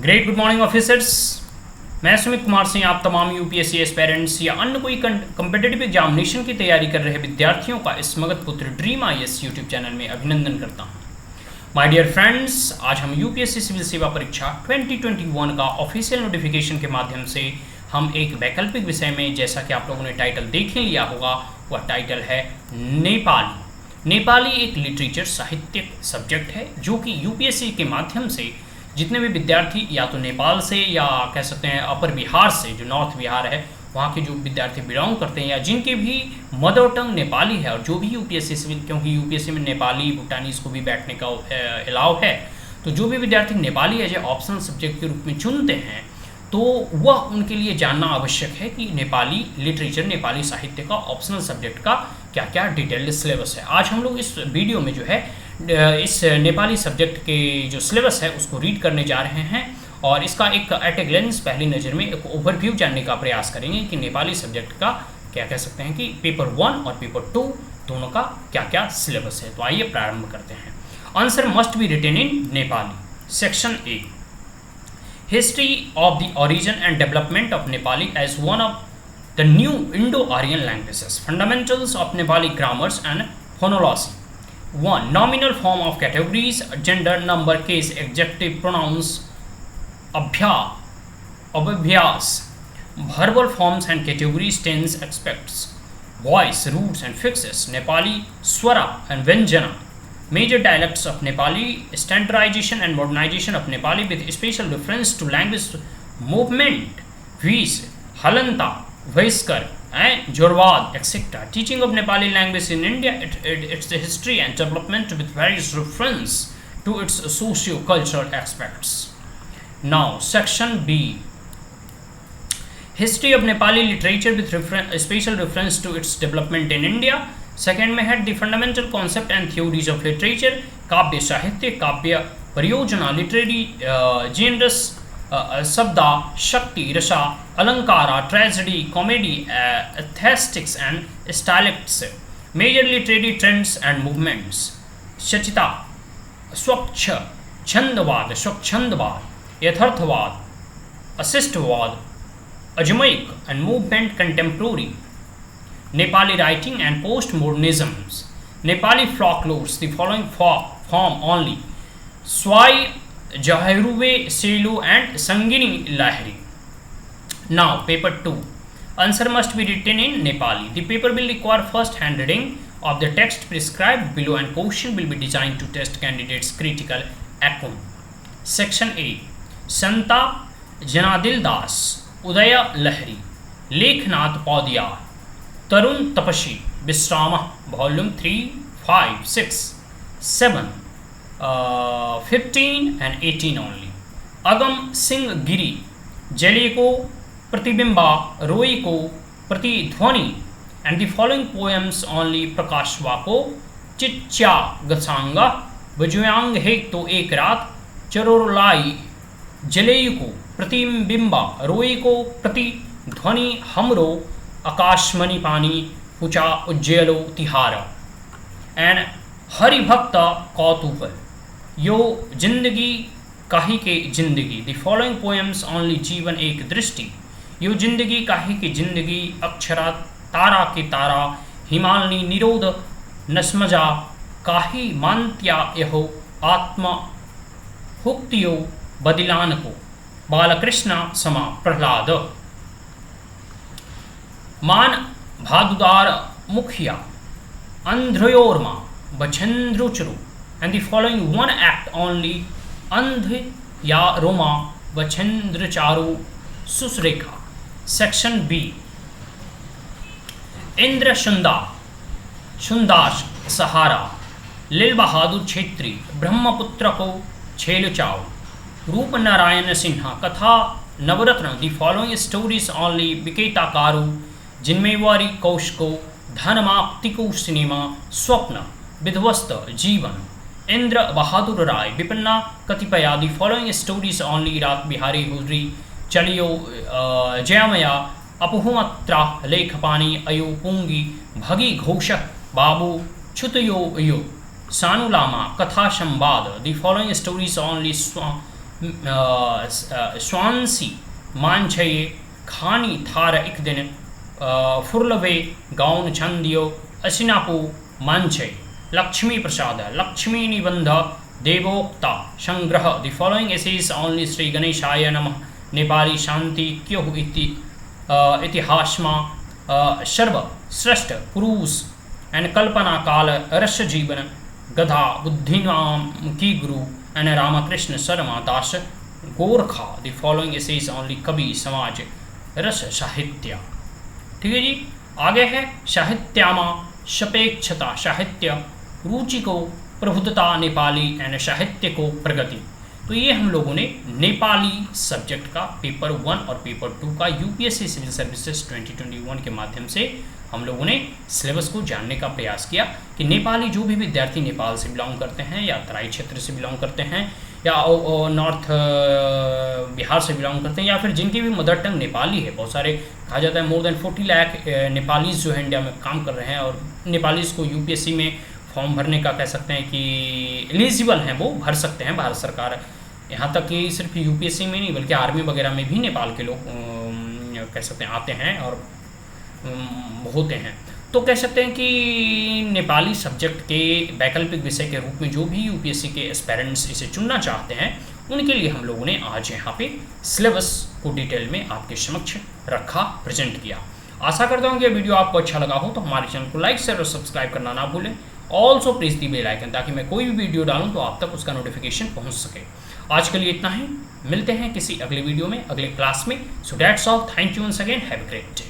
Great good morning officers. मैं सुमित कुमार सिंह आप तमाम यूपीएससी एस्पेरेंट्स या अन्य कोई कंपिटेटिव एग्जामिनेशन की तैयारी कर रहे विद्यार्थियों का इस मगध पुत्र ड्रीम आईएएस यूट्यूब चैनल में अभिनंदन करता हूं। माय डियर फ्रेंड्स, आज हम यूपीएससी सिविल सेवा परीक्षा 2021 का ऑफिशियल नोटिफिकेशन के माध्यम से हम एक वैकल्पिक विषय में, जैसा कि आप लोगों ने टाइटल देख ही लिया होगा, वह टाइटल है नेपाली। नेपाली एक लिटरेचर साहित्यिक सब्जेक्ट है जो कि यूपीएससी के माध्यम से जितने भी विद्यार्थी या तो नेपाल से या कह सकते हैं अपर बिहार से, जो नॉर्थ बिहार है, वहाँ के जो विद्यार्थी बिलोंग करते हैं या जिनके भी मदर टंग नेपाली है, और जो भी यूपीएससी सिविल, क्योंकि यूपीएससी में नेपाली भूटानीज को भी बैठने का अलाव है, तो जो भी विद्यार्थी Nepali as a optional subject के रूप में चुनते हैं तो वह उनके लिए जानना आवश्यक है कि नेपाली लिटरेचर, नेपाली साहित्य का ऑप्शनल सब्जेक्ट का क्या क्या डिटेल्ड सिलेबस है। आज हम लोग इस वीडियो में जो है इस नेपाली सब्जेक्ट के जो सिलेबस है उसको रीड करने जा रहे हैं और इसका एक एट ए ग्लेंस पहली नज़र में एक ओवरव्यू जानने का प्रयास करेंगे कि नेपाली सब्जेक्ट का क्या कह सकते हैं कि पेपर 1 और पेपर 2 दोनों का क्या क्या सिलेबस है। तो आइए प्रारंभ करते हैं। Answer must be written in Nepali. Section A, history of the origin and development of Nepali as one of the new Indo Aryan languages, fundamentals of Nepali grammars and phonology. 1. Nominal form of categories, gender, number, case, adjective, pronouns, abhyas, verbal forms and categories, tense, aspects, voice, roots and fixes, Nepali, swara and vyanjana. Major dialects of Nepali, standardization and modernization of Nepali with special reference to language movement, Viz, Halanta, Vaiskar, and Jorwad, etc. Teaching of Nepali language in India, its history and development with various reference to its socio-cultural aspects. Now, section B, history of Nepali literature with special reference to its development in India. Second में है the fundamental concept and theories of literature, काव्य साहित्य, काव्य परियोजना, literary genres, shabda, shakti, rasa, alankara, tragedy, comedy, aesthetics and stylistics, major literary trends and movements, सचिता, स्वच्छ, छंदवाद, स्वच्छंदवाद, यथार्थवाद, अशिष्टवाद, अजमैक and movement contemporary, Nepali writing and post modernisms, Nepali folklores, the following form only, स्वाई, Jahiruve, Selu and Sangini Lahiri. Now, paper 2. Answer must be written in Nepali. The paper will require first hand reading of the text prescribed below and question will be designed to test candidates' critical acumen. Section A. Santa Janadil Das, Udaya Lahiri, Leknath Paudiyar, Tarun Tapashi, Visrama, Volume 3, 5, 6, 7, 15 and 18 only. Agam Singh Giri, जली को प्रतिबिंबा, रोई को प्रतिध्वनि and the following poems only, प्रकाशवा को चिच्चा गसांगा, बजुयांग हेक तो एक रात, चरोलाई जलेयु को प्रतिबिंबा, रोई को प्रतिध्वनि, हमरो आकाशमणि पानी, पुचा उज्जैलो तिहारा एंड हरिभक्त कौतूहल, यो जिंदगी काहे के जिंदगी, द फॉलोइंग पोएम्स ओनली, जीवन एक दृष्टि, यो जिंदगी काहे की जिंदगी, अक्षरा तारा के तारा, हिमालनी निरोध नस्मजा, काहे मान्त्या यहो आत्मा हुक्तियो बदिलान को, बालकृष्ण समा प्रहलाद, मान भादुदार मुखिया, अंध्रयोर्मा बछेन्द्रुचरु and the following one act only, अंध या रोमा बछेन्द्रचारु सुसरेखा. Section B, इंद्र शुंदाश सहारा, लील बहादुर छेत्री, ब्रह्मपुत्र को छेलचाओ, रूप Narayan Sinha, Katha Navaratna, the following stories only, विकेताकारु, जिन्मेवारी कौशको, धनमाप्तिको सिनेमा, स्वप्न, विध्वस्त जीवन, इंद्र बहादुर राय, विपन्ना कतिपया, द फॉलोइंग स्टोरीज ओनली, रात बिहारी हुर्री, चलियो जयमया, अपुहुमत्रा, लेखपानी, अयो पुंगी, भगी घोष, बाबू छुतयो यो, सानुलामा, कथा संवाद, द फॉलोइंग स्टोरीज ओनली, स्वांसी मांछये खानी थार एक दिन फुर्लवे गाउन छंदियो असिनापु मांछय लक्ष्मी प्रसाद लक्ष्मी निबंध देवोक्ता संग्रह the following essays only Shri गणेशाय नमः नेपाली शांति क्यों इतिहासमा सर्वश्रेष्ठ पुरुष एंड कल्पना काल रस जीवन गधा बुद्धिनाम की गुरु and Ramkrishna Sharma Das Gorkha the following essays only कवि समाज रस साहित्य। ठीक है जी। आगे है साहित्यामा सापेक्षता साहित्य रुचि को प्रबुद्धता नेपाली एंड साहित्य को प्रगति। तो ये हम लोगों ने नेपाली सब्जेक्ट का पेपर 1 और पेपर 2 का यूपीएससी सिविल सर्विसेज 2021 के माध्यम से हम लोगों ने सिलेबस को जानने का प्रयास किया कि नेपाली जो भी विद्यार्थी नेपाल से बिलोंग करते हैं या तराई क्षेत्र से बिलोंग करते हैं या नॉर्थ बिहार से बिलोंग करते हैं या फिर जिनकी भी मदर टंग नेपाली है, बहुत सारे कहा जाता है मोर देन 40 लाख नेपालीज जो है इंडिया में काम कर रहे हैं और नेपालीज को यूपीएससी में फॉर्म भरने का कह सकते हैं कि एलिजिबल हैं, वो भर सकते हैं। भारत सरकार यहाँ तक कि सिर्फ यूपीएससी में नहीं बल्कि आर्मी वगैरह में भी नेपाल के लोग कह सकते हैं आते हैं और होते हैं। तो कह सकते हैं कि नेपाली सब्जेक्ट के वैकल्पिक विषय के रूप में जो भी यूपीएससी के एस्पायरेंट्स इसे चुनना चाहते हैं उनके लिए हम लोगों ने आज यहाँ पे सिलेबस को डिटेल में आपके समक्ष रखा, प्रेजेंट किया। आशा करता हूँ कि ये वीडियो आपको अच्छा लगा हो तो हमारे चैनल को लाइक शेयर और सब्सक्राइब करना ना भूलें। Also press the bell icon ताकि मैं कोई भी वीडियो डालूँ तो आप तक उसका नोटिफिकेशन पहुँच सके। आज के लिए इतना ही, मिलते हैं किसी अगले वीडियो में अगले क्लास में। So that's all, thank you once again, have a great day.